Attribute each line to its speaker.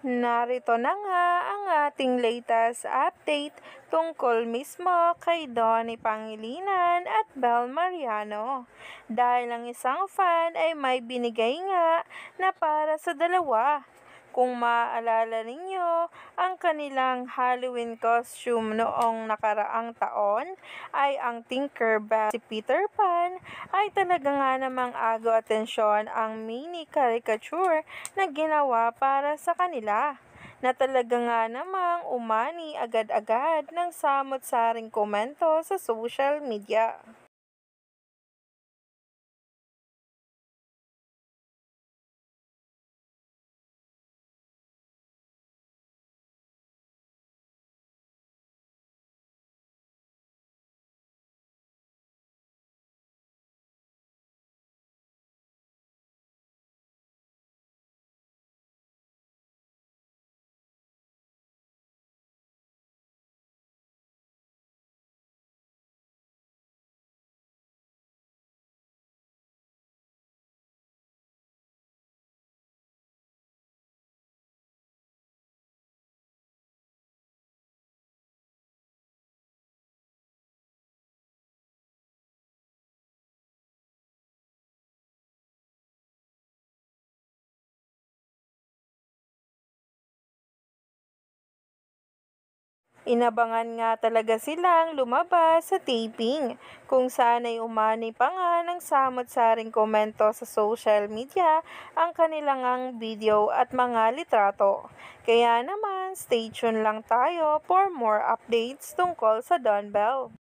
Speaker 1: Narito na nga ang ating latest update tungkol mismo kay Donnie Pangilinan at Bel Mariano. Dahil ang isang fan ay may binigay nga na para sa dalawa. Kung maaalala ninyo, ang kanilang Halloween costume noong nakaraang taon ay ang Tinkerbell. Si Peter Pan ay talaga nga namang agaw atensyon ang mini caricature na ginawa para sa kanila, na talaga nga namang umani agad-agad ng samot-saring komento sa social media. Inabangan nga talaga silang lumabas sa taping, kung saan ay umani pa nga ng samot-saring komento sa social media ang kanilang video at mga litrato. Kaya naman, stay tuned lang tayo for more updates tungkol sa Don Bell.